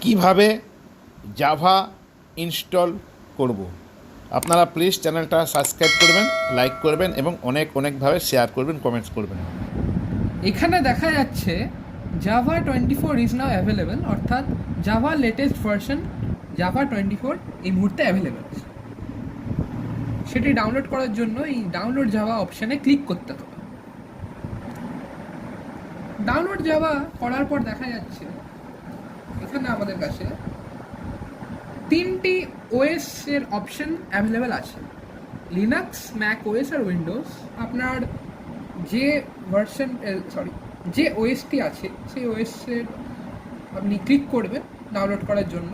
কিভাবে Java install করব। আপনারা প্লিজ চ্যানেলটা সাবস্ক্রাইব করবেন, লাইক করবেন এবং অনেকভাবে শেয়ার করবেন, কমেন্টস করবেন। এখানে দেখা যাচ্ছে জাভা 24 ইজ নাও অ্যাভেলেবেল, অর্থাৎ জাভা লেটেস্ট ভার্সন জাভা 24 এই মুহূর্তে অ্যাভেলেবেল। সেটি ডাউনলোড করার জন্য এই ডাউনলোড জাভা অপশানে ক্লিক করতে হবে। ডাউনলোড জাভা করার পর দেখা যাচ্ছে এখানে আমাদের কাছে 3টি ওএস এর অপশন অ্যাভেলেবেল আছে, লিনাক্স, ম্যাক ওএস আর উইন্ডোজ। আপনার যে ভার্সন যে ওএসটি আছে সেই ওএসের আপনি ক্লিক করবেন ডাউনলোড করার জন্য।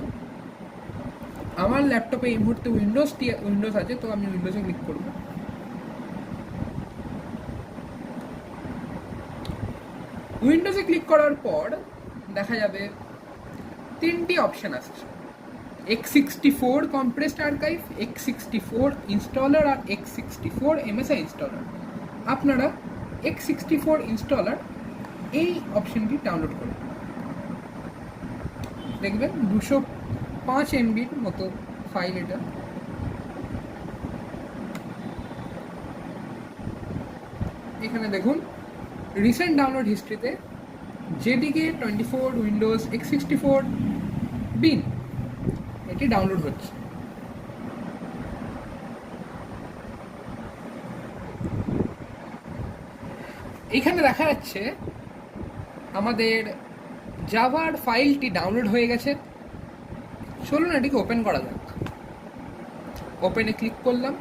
আমার ল্যাপটপে এই মুহূর্তে উইন্ডোজ আছে, তো আমি উইন্ডোজে ক্লিক করব। উইন্ডোজে ক্লিক করার পর দেখা যাবে 3টি অপশন আসছে, x64 compressed archive, x64 installer আর x64 MSI installer। আপনারা x64 installer এই অপশনটি ডাউনলোড করুন। দেখবেন 205 MBর মতো ফাইল এটা। এখানে দেখুন রিসেন্ট ডাউনলোড হিস্ট্রিতে JDK 24 উইন্ডোজ x64 বিন এটি ডাউনলোড হচ্ছে। এখানে দেখা যাচ্ছে আমাদের জাভার ফাইলটি ডাউনলোড হয়ে গেছে। চলুন এটিকে ওপেন করা যাক। ওপেনে ক্লিক করলাম,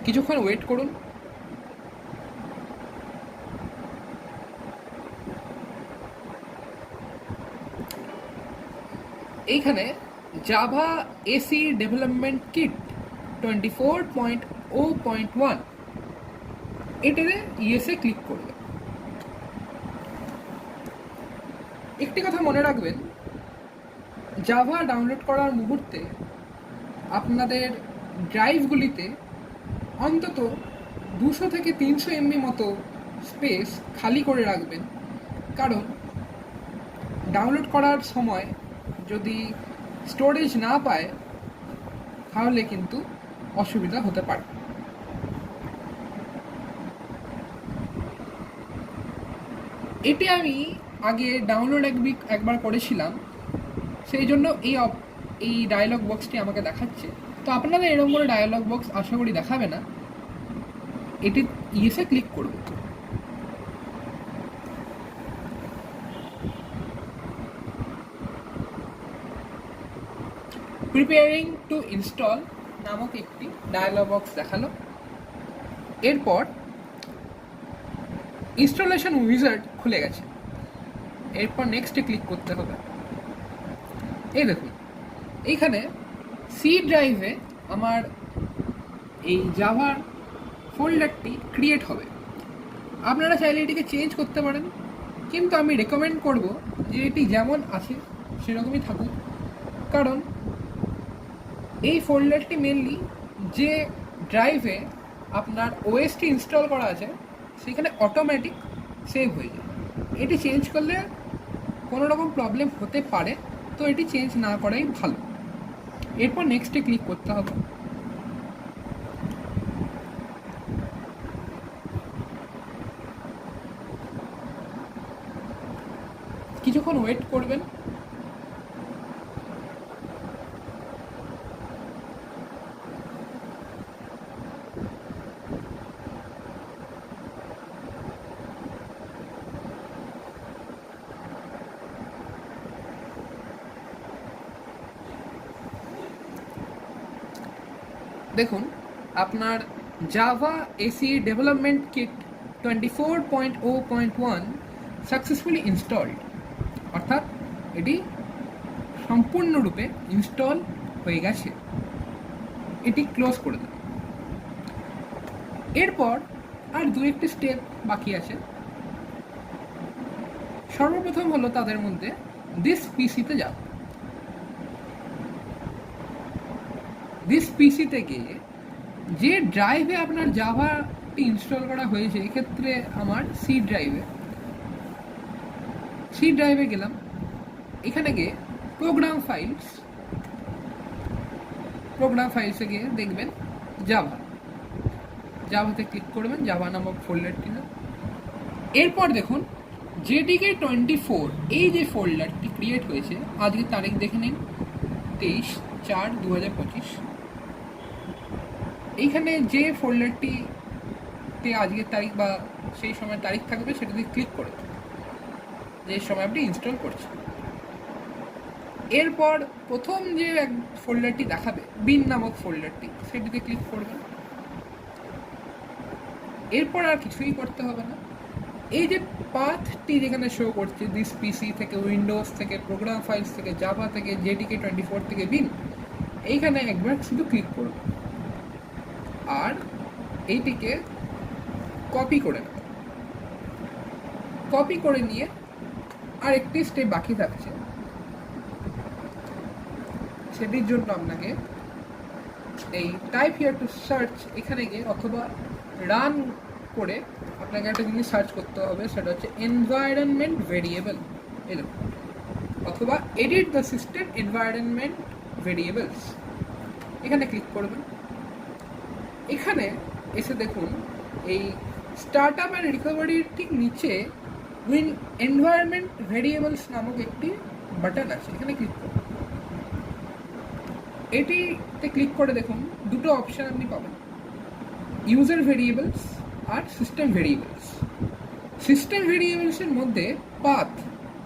কিছুক্ষণ ওয়েট করুন। এইখানে জাভা এসি ডেভেলপমেন্ট কিট 24.0.1 এটাতে ইয়েসে ক্লিক করবে। একটি কথা মনে রাখবেন, জাভা ডাউনলোড করার মুহূর্তে আপনাদের ড্রাইভগুলিতে অন্তত 200 থেকে 300 MB মতো স্পেস খালি করে রাখবেন, কারণ ডাউনলোড করার সময় যদি স্টোরেজ না পায় তাহলে কিন্তু অসুবিধা হতে পারে। এটি আমি আগে ডাউনলোড একবার করেছিলাম, সেই জন্য এই ডায়লগ বক্সটি আমাকে দেখাচ্ছে। তো আপনাদের এরকম করে ডায়লগ বক্স আশা করি দেখাবে না। এটি ইয়েসে ক্লিক করব। প্রিপেয়ারিং টু ইনস্টল নামক একটি ডায়লগ বক্স দেখালো। এরপর ইনস্টলেশন উইজার্ড খুলে গেছে। এরপর নেক্সটে ক্লিক করতে হবে। এই দেখুন এইখানে সি ড্রাইভে আমার এই জাভার ফোল্ডারটি ক্রিয়েট হবে। আপনারা চাইলে এটিকে চেঞ্জ করতে পারেন, কিন্তু আমি রেকমেন্ড করব যে এটি যেমন আছে সেরকমই থাকুক, কারণ এই ফোল্ডারটি মেনলি যে ড্রাইভে আপনার ওএসটি ইনস্টল করা আছে সেখানে অটোমেটিক সেভ হয়ে যায়। এটি চেঞ্জ করলে কোনো রকম প্রবলেম হতে পারে, তো এটি চেঞ্জ না করাই ভালো। এরপর নেক্সটে ক্লিক করতে হবে। কিছুক্ষণ ওয়েট করবেন। দেখুন আপনার Java AC development kit 24.0.1 successfully installed, অর্থাৎ এটি সম্পূর্ণরূপে ইনস্টল হয়ে গেছে। এটি ক্লোজ করে দেব। এরপর আর দু একটি স্টেপ বাকি আছে। সর্বপ্রথম হলো তাদের মধ্যে দিস পিসিতে যাও। দিস পিসিতে গিয়ে যে ড্রাইভে আপনার জাভাটি ইনস্টল করা হয়েছে, এক্ষেত্রে আমার সি ড্রাইভে গেলাম। এখানে গিয়ে প্রোগ্রাম ফাইলসে গিয়ে দেখবেন জাভাতে ক্লিক করবেন, জাভা নামক ফোল্ডারটি না। এরপর দেখুন JDK24 এই যে ফোল্ডারটি ক্রিয়েট হয়েছে, আজকে তারিখ দেখে নিন 23/4/2025। এইখানে যে ফোল্ডারটিতে আজকের তারিখ বা সেই সময় তারিখ থাকবে সেটাতে ক্লিক করে যে সময় আপনি ইনস্টল করছেন। এরপর প্রথম যে ফোল্ডারটি দেখাবে বিন নামক ফোল্ডারটি, সেটিতে ক্লিক করবেন। এরপর আর কিছুই করতে হবে না। এই যে পাথটি যেখানে শো করছে দিস পিসি থেকে, উইন্ডোজ থেকে, প্রোগ্রাম ফাইলস থেকে, জাভা থেকে, JDK24 থেকে বিন, এইখানে একবার শুধু ক্লিক করবেন আর এইটিকে কপি করে নেবেন। কপি করে নিয়ে আর একটি স্টেপ বাকি থাকছে, সেটির জন্য আপনাকে এই টাইপ হিয়ার টু সার্চ এখানে গিয়ে অথবা রান করে আপনাকে একটা জিনিস সার্চ করতে হবে, সেটা হচ্ছে এনভায়রনমেন্ট ভেরিয়েবল, এরকম, অথবা edit the system environment variables, এখানে ক্লিক করবেন। এখানে এসে দেখুন এই স্টার্ট আপ অ্যান্ড রিকভারির ঠিক নিচে এনভায়রনমেন্ট ভেরিয়েবলস নামক একটি বাটন আছে, এখানে ক্লিক করুন। এটিতে ক্লিক করে দেখুন দুটো অপশান আপনি পাবেন, ইউজার ভেরিয়েবলস আর সিস্টেম ভেরিয়েবলস। সিস্টেম ভেরিয়েবলসের মধ্যে পাথ,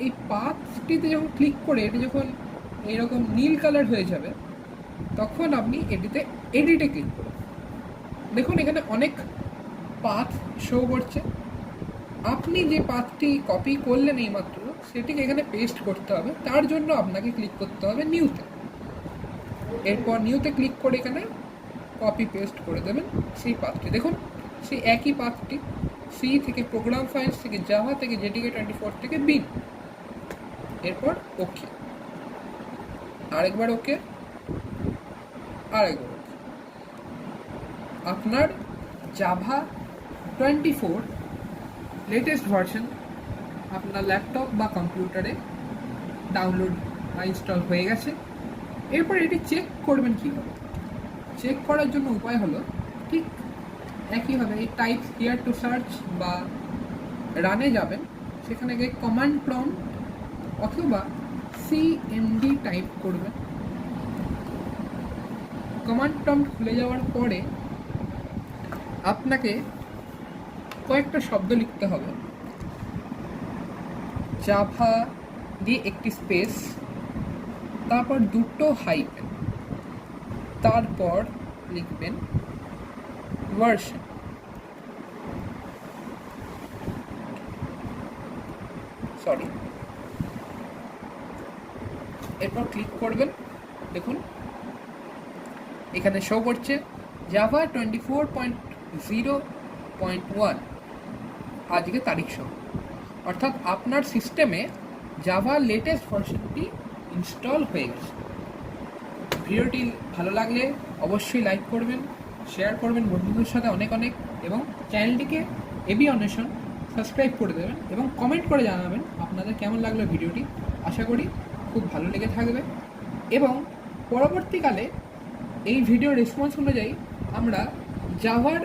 এই পাথটিতে যখন ক্লিক করে এটি যখন এইরকম নীল কালার হয়ে যাবে, তখন আপনি এডিটে ক্লিক করুন। দেখুন এখানে অনেক পাথ শো করছে। আপনি যে পাথটি কপি করলেন এইমাত্র, সেটিকে এখানে পেস্ট করতে হবে। তার জন্য আপনাকে ক্লিক করতে হবে নিউতে। এরপর নিউতে ক্লিক করে এখানে কপি পেস্ট করে দেবেন সেই পাথটি। দেখুন সেই একই পাথটি সি থেকে, প্রোগ্রাম ফাইলস থেকে, জাভা থেকে, JDK24 থেকে বিন। এরপর ওকে, আরেকবার ওকে, আরেকবার ওকে। আপনার জাভা 24 লেটেস্ট ভার্সন আপনার ল্যাপটপ বা কম্পিউটারে ডাউনলোড বা ইনস্টল হয়ে গেছে। এরপর এটি চেক করবেন কীভাবে? চেক করার জন্য উপায় হলো ঠিক একইভাবে এই টাইপ হিয়ার টু সার্চ বা রানে যাবেন, সেখানে গিয়ে কমান্ড প্রম্পট অথবা CMD টাইপ করবেন। কমান্ড প্রম্পট খুলে যাওয়ার পরে আপনাকে কয়েকটা শব্দ লিখতে হবে, জাভা দিয়ে একটি স্পেস, তারপর দুটো হাইফেন, তারপর লিখবেন ভার্সন। এরপর ক্লিক করবেন। দেখুন এখানে শো করছে জাভা 24.0.1 আজকে তারিখ সহ, অর্থাৎ আপনার সিস্টেমে জাভা লেটেস্ট ভার্সনটি ইনস্টল হয়ে গেছে। ভিডিওটি ভালো লাগলে অবশ্যই লাইক করবেন, শেয়ার করবেন বন্ধুদের সাথে অনেক এবং চ্যানেলটিকে এবি অন্বেষণ সাবস্ক্রাইব করে দেবেন এবং কমেন্ট করে জানাবেন আপনাদের কেমন লাগলো ভিডিওটি। আশা করি খুব ভালো লেগে থাকবে এবং পরবর্তীকালে এই ভিডিও রেসপন্স অনুযায়ী আমরা জাভার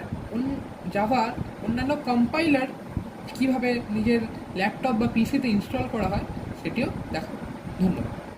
অন্যান্য কম্পাইলার কীভাবে নিজের ল্যাপটপ বা পিসিতে ইনস্টল করা হয় সেটিও দেখাবো। ধন্যবাদ।